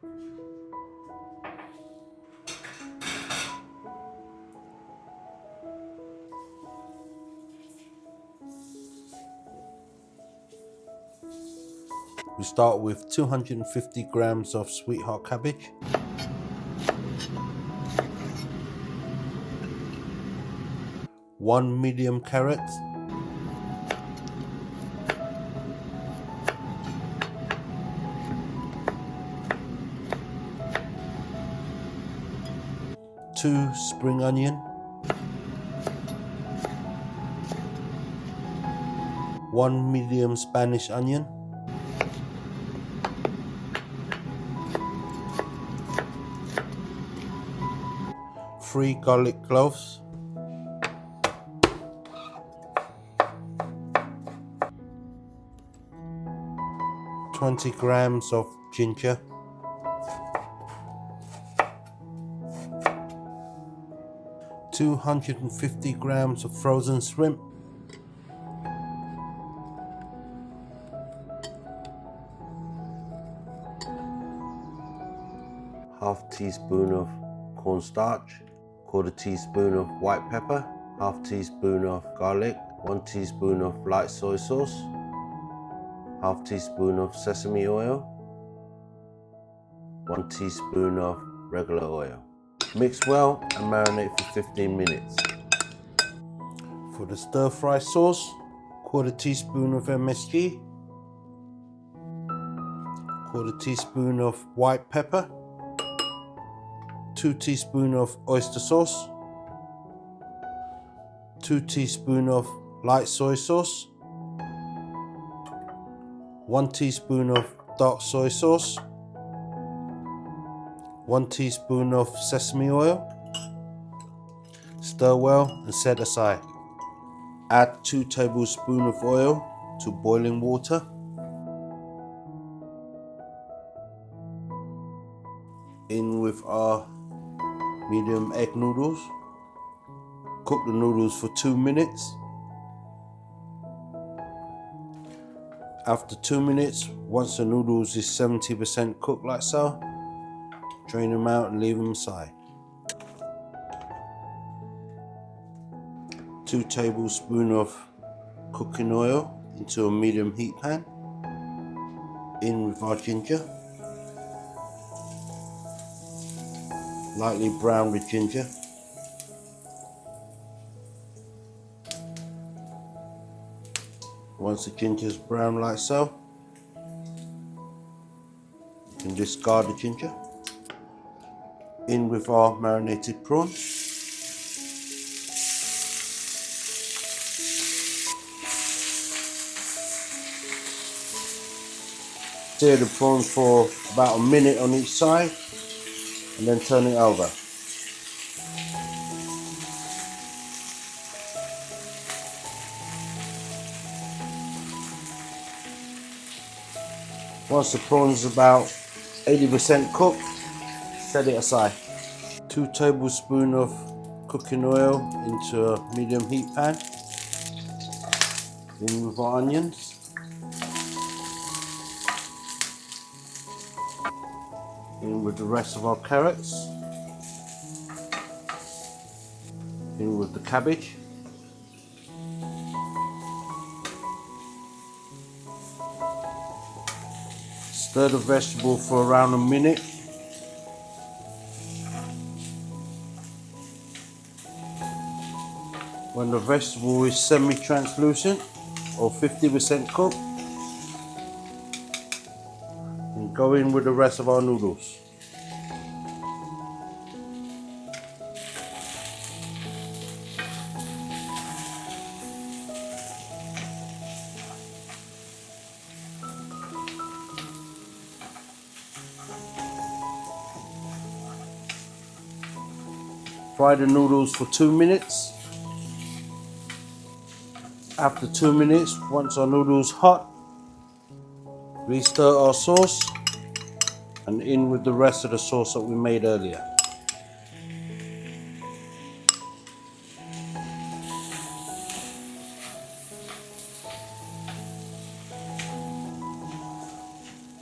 We start with 250 grams of sweetheart cabbage, 1 medium carrot, 2 spring onion, 1 medium Spanish onion, 3 garlic cloves, 20 grams of ginger, 250 grams of frozen shrimp, 1/2 teaspoon of cornstarch, 1/4 teaspoon of white pepper, 1/2 teaspoon of garlic, 1 teaspoon of light soy sauce, 1/2 teaspoon of sesame oil, 1 teaspoon of regular oil. Mix well and marinate for 15 minutes. For the stir fry sauce, 1/4 teaspoon of MSG, 1/4 teaspoon of white pepper, 2 teaspoons of oyster sauce, 2 teaspoons of light soy sauce, 1 teaspoon of dark soy sauce, 1 teaspoon of sesame oil. Stir well and set aside. Add 2 tablespoons of oil to boiling water. In with our medium egg noodles. Cook the noodles for 2 minutes. After 2 minutes, once the noodles is 70% cooked like so, drain them out and leave them aside. 2 tablespoons of cooking oil into a medium heat pan. In with our ginger. Lightly brown the ginger. Once the ginger is brown like so, you can discard the ginger. In with our marinated prawns. Stir the prawns for about a minute on each side and then turn it over. Once the prawns is about 80% cooked, set it aside. 2 tablespoons of cooking oil into a medium heat pan. In with our onions. In with the rest of our carrots. In with the cabbage. Stir the vegetable for around a minute. When the vegetable is semi-translucent or 50% cooked, and go in with the rest of our noodles. Fry the noodles for 2 minutes. After 2 minutes, once our noodles hot, re-stir our sauce and in with the rest of the sauce that we made earlier.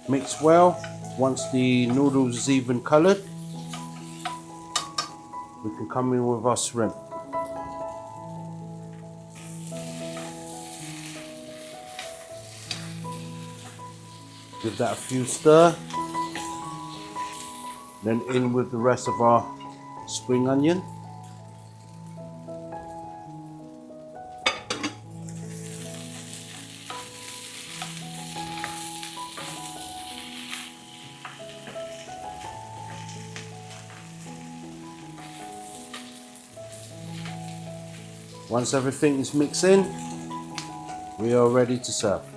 Mix well Once the noodles is even coloured, we can come in with our shrimp. Give that a few stir. Then in with the rest of our spring onion. Once everything is mixed in, we are ready to serve.